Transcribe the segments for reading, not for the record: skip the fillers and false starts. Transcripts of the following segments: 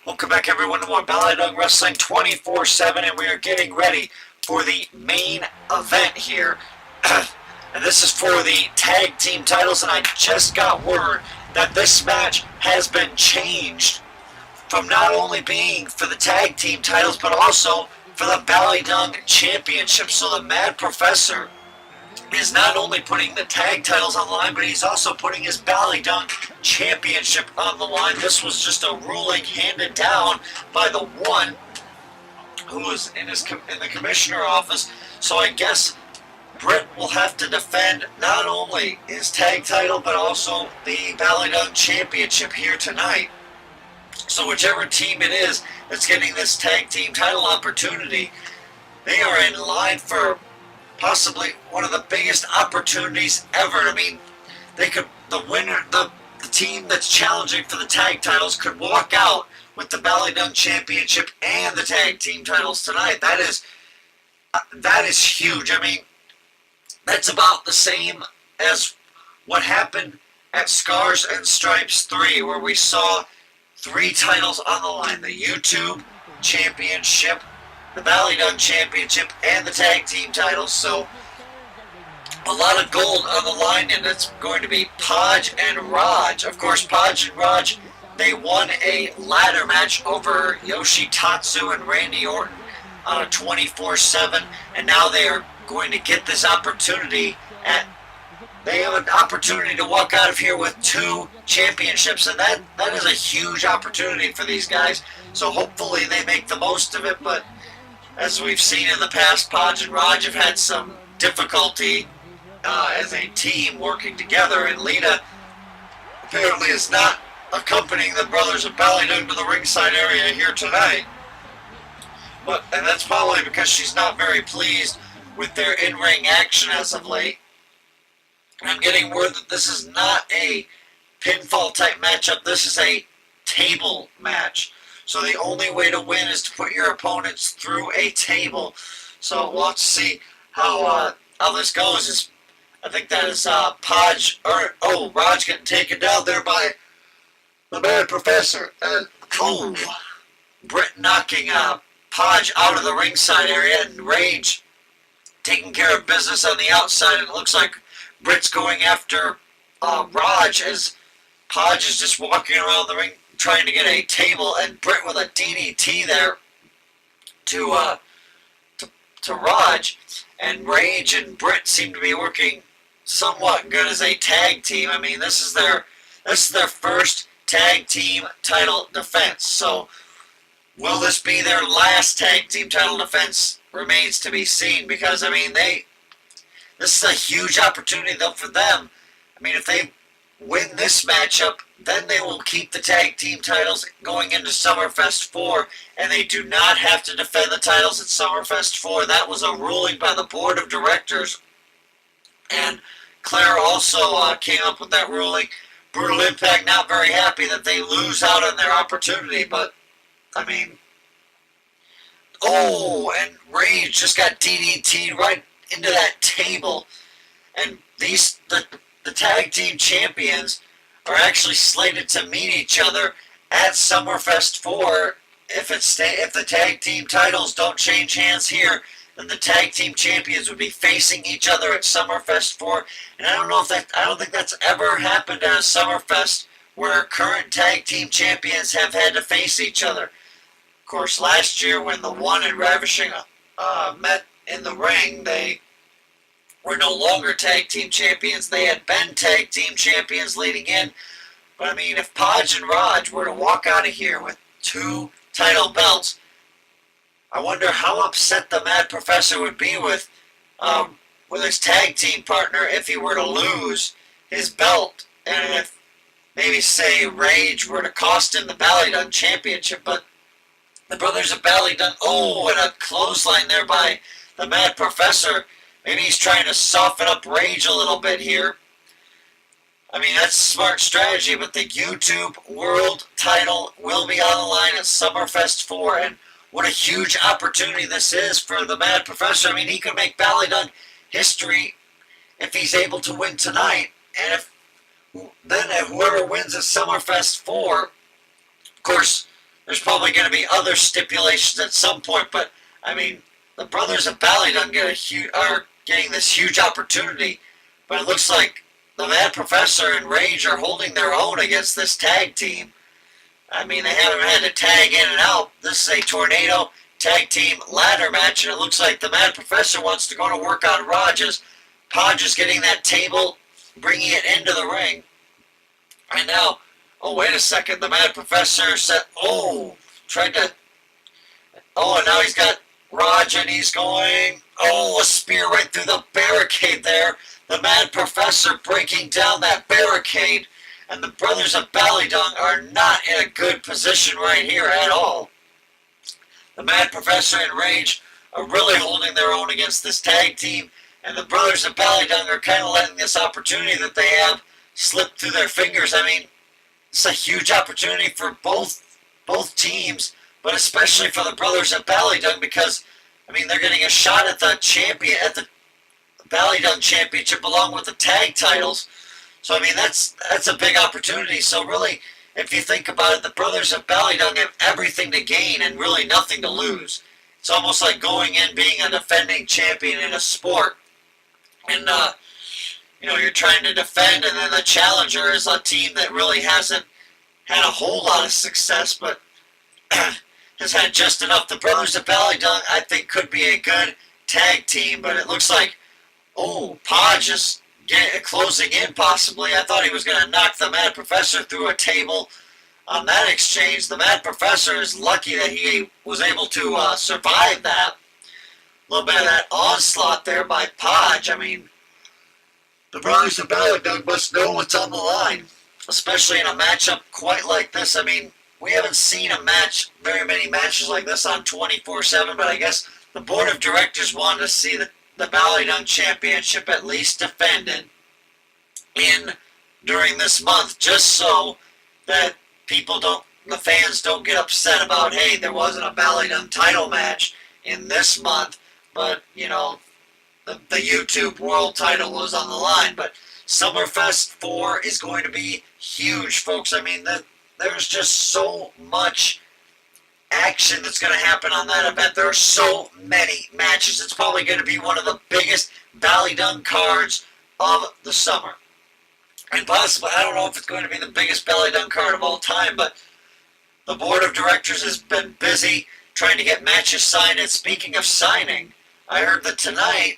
Welcome back, everyone, to more Ballydung Wrestling 24/7, and we are getting ready for the main event here. And this is for the tag team titles, and I just got word that this match has been changed from not only being for the tag team titles, but also for the Ballydung Championship. So the Mad Professor is not only putting the tag titles on the line, but he's also putting his Ballydung Championship on the line. This was just a ruling handed down by the one who was in the commissioner office. So I guess Brit will have to defend not only his tag title, but also the Ballydung Championship here tonight. So whichever team it is that's getting this tag team title opportunity, they are in line for possibly one of the biggest opportunities ever. I mean, the team that's challenging for the tag titles could walk out with the Ballydung Championship and the tag team titles tonight. That is huge. I mean, that's about the same as what happened at Scars and Stripes 3, where we saw 3 titles on the line: the YouTube Championship, the Ballydung Championship, and the tag team titles. So a lot of gold on the line, and it's going to be Podge and Raj. Of course, Podge and Raj, they won a ladder match over Yoshitatsu and Randy Orton on a 24/7, and now they are going to get this opportunity they have an opportunity to walk out of here with 2 championships, and that is a huge opportunity for these guys. So hopefully they make the most of it, but as we've seen in the past, Podge and Raj have had some difficulty as a team working together, and Lita apparently is not accompanying the Brothers of Ballydung to the ringside area here tonight. And that's probably because she's not very pleased with their in-ring action as of late. And I'm getting word that this is not a pinfall type matchup. This is a table match. So the only way to win is to put your opponents through a table. So we'll have to see how this goes. I think that is Raj getting taken down there by the Mad Professor. And Brit knocking Podge out of the ringside area, and Rage taking care of business on the outside. And it looks like Brit's going after Raj as Podge is just walking around the ring trying to get a table, and Brit with a DDT there to Raj. And Rage and Brit seem to be working somewhat good as a tag team. I mean, this is their first tag team title defense. So will this be their last tag team title defense remains to be seen, because I mean this is a huge opportunity though for them. I mean, if they win this matchup, then they will keep the tag team titles going into Summerfest 4, and they do not have to defend the titles at Summerfest 4. That was a ruling by the board of directors, and Claire also came up with that ruling. Brutal Impact not very happy that they lose out on their opportunity, but I mean, and Rage just got DDT'd right into that table, and the tag team champions are actually slated to meet each other at Summerfest 4. If the tag team titles don't change hands here, then the tag team champions would be facing each other at Summerfest 4. And I don't think that's ever happened at a Summerfest where current tag team champions have had to face each other. Of course, last year when the One and Ravishing met in the ring, they were no longer tag team champions. They had been tag team champions leading in. But I mean, if Podge and Raj were to walk out of here with 2 title belts, I wonder how upset the Mad Professor would be with his tag team partner if he were to lose his belt, and if maybe say Rage were to cost him the Ballydung Championship. But the Brothers of Ballydung, and a clothesline there by the Mad Professor. Maybe he's trying to soften up Rage a little bit here. I mean, that's smart strategy, but the YouTube World title will be on the line at Summerfest 4, and what a huge opportunity this is for the Mad Professor. I mean, he could make Ballydung history if he's able to win tonight, and if whoever wins at Summerfest 4, of course, there's probably going to be other stipulations at some point, but I mean, the Brothers of Ballydung are getting this huge opportunity, but it looks like the Mad Professor and Rage are holding their own against this tag team. I mean, they haven't had to tag in and out. This is a tornado tag team ladder match, and it looks like the Mad Professor wants to go to work on Rogers. Podge is getting that table, bringing it into the ring. And now, oh, wait a second, the Mad Professor said, tried to, and now he's got Raj, and he's going, a spear right through the barricade there. The Mad Professor breaking down that barricade, and the Brothers of Ballydung are not in a good position right here at all. The Mad Professor and Rage are really holding their own against this tag team, and the Brothers of Ballydung are kind of letting this opportunity that they have slip through their fingers. I mean, it's a huge opportunity for both teams, but especially for the Brothers of Ballydung because, I mean, they're getting a shot at the Ballydung Championship along with the tag titles. So, I mean, that's a big opportunity. So, really, if you think about it, the Brothers of Ballydung have everything to gain and really nothing to lose. It's almost like going in being a defending champion in a sport. And, you're trying to defend, and then the challenger is a team that really hasn't had a whole lot of success, but has had just enough. The Brothers of Ballydung, I think, could be a good tag team, but it looks like, Podge is closing in possibly. I thought he was going to knock the Mad Professor through a table on that exchange. The Mad Professor is lucky that he was able to survive that. A little bit of that onslaught there by Podge. I mean, the Brothers of Ballydung must know what's on the line, especially in a matchup quite like this. I mean, we haven't seen very many matches like this on 24/7, but I guess the board of directors wanted to see the Ballydung Championship at least defended during this month, just so that the fans don't get upset about, hey, there wasn't a Ballydung title match in this month, but, the YouTube World title was on the line. But Summerfest 4 is going to be huge, folks. I mean, there's just so much action that's going to happen on that event. There are so many matches. It's probably going to be one of the biggest Ballydung cards of the summer. And possibly, I don't know if it's going to be the biggest Ballydung card of all time, but the board of directors has been busy trying to get matches signed. And speaking of signing, I heard that tonight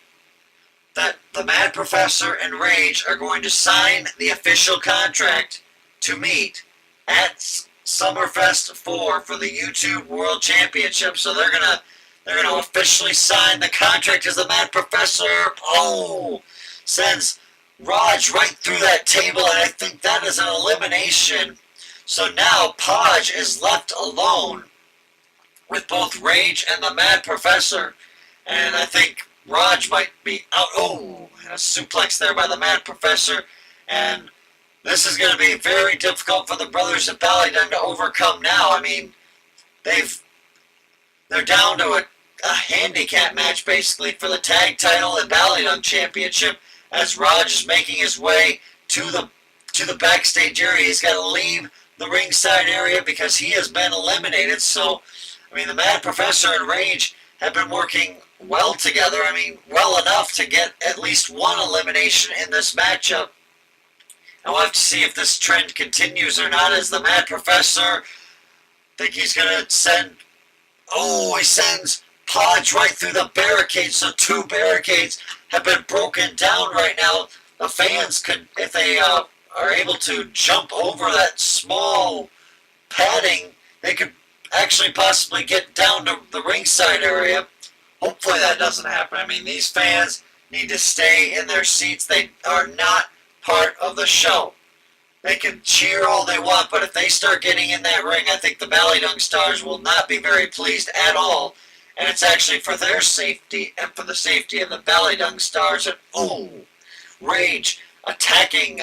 that the Mad Professor and Rage are going to sign the official contract to meet at Summerfest 4 for the YouTube World Championship. So they're gonna officially sign the contract as the Mad Professor sends Raj right through that table, and I think that is an elimination. So now Podge is left alone with both Rage and the Mad Professor, and I think Raj might be out. And a suplex there by the Mad Professor, and this is going to be very difficult for the Brothers of Ballydung to overcome now. I mean, they're down to a handicap match basically for the tag title and Ballydung Championship as Raj is making his way to the backstage area. He's got to leave the ringside area because he has been eliminated. So, I mean, the Mad Professor and Rage have been working well together. I mean, well enough to get at least one elimination in this matchup. And we'll have to see if this trend continues or not, as the Mad Professor, I think he's going to send, he sends Podge right through the barricade. So 2 barricades have been broken down right now. The fans could, if they are able to jump over that small padding, they could actually possibly get down to the ringside area. Hopefully that doesn't happen. I mean, these fans need to stay in their seats. They are not part of the show. They can cheer all they want, but if they start getting in that ring, I think the Ballydung Stars will not be very pleased at all. And it's actually for their safety and for the safety of the Ballydung Stars. And Rage attacking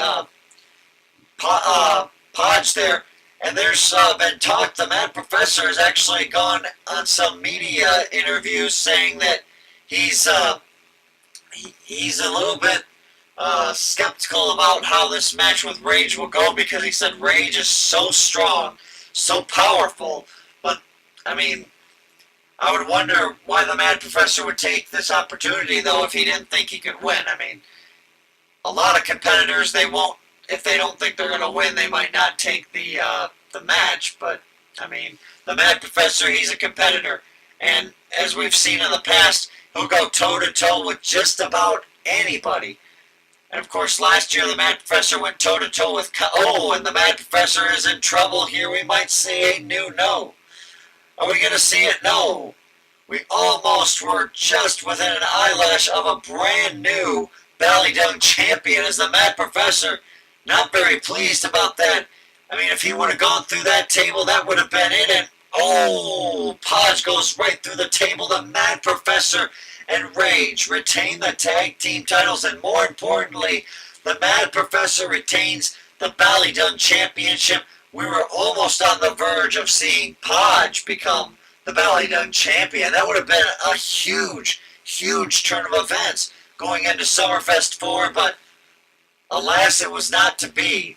Podge there. And there's been talk, the Mad Professor has actually gone on some media interviews saying that he's a little bit skeptical about how this match with Rage will go, because he said Rage is so strong, so powerful, I mean, I would wonder why the Mad Professor would take this opportunity, though, if he didn't think he could win. I mean, a lot of competitors, they won't, if they don't think they're going to win, they might not take the match. But, I mean, the Mad Professor, he's a competitor. And as we've seen in the past, he'll go toe-to-toe with just about anybody. And, of course, last year the Mad Professor went toe-to-toe with... Oh, and the Mad Professor is in trouble here. We might see a new no. Are we going to see it? No. We almost were just within an eyelash of a brand new Ballydung champion as the Mad Professor. Not very pleased about that. I mean, if he would have gone through that table, that would have been it. And, oh, Podge goes right through the table. The Mad Professor and Rage retain the tag team titles. And more importantly, the Mad Professor retains the Ballydung championship. We were almost on the verge of seeing Podge become the Ballydung champion. That would have been a huge, huge turn of events going into Summerfest 4, but alas, it was not to be.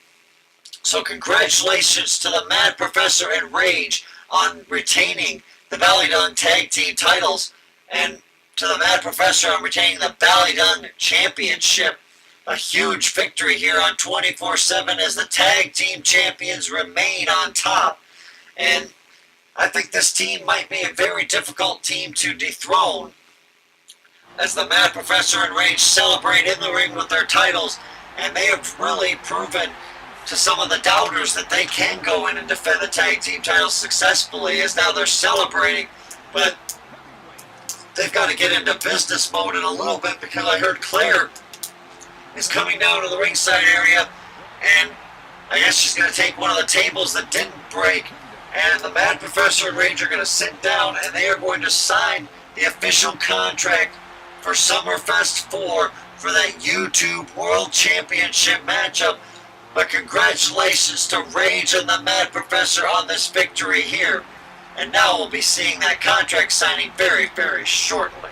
So congratulations to the Mad Professor and Rage on retaining the Ballydung tag team titles, and to the Mad Professor on retaining the Ballydung championship. A huge victory here on 24/7 as the tag team champions remain on top. And I think this team might be a very difficult team to dethrone as the Mad Professor and Rage celebrate in the ring with their titles. And they have really proven to some of the doubters that they can go in and defend the tag team titles successfully, as now they're celebrating. But they've got to get into business mode in a little bit, because I heard Claire is coming down to the ringside area, and I guess she's going to take one of the tables that didn't break, and the Mad Professor and Rage are going to sit down, and they are going to sign the official contract for Summerfest 4 for that YouTube World Championship matchup. But congratulations to Rage and the Mad Professor on this victory here. And now we'll be seeing that contract signing very, very shortly.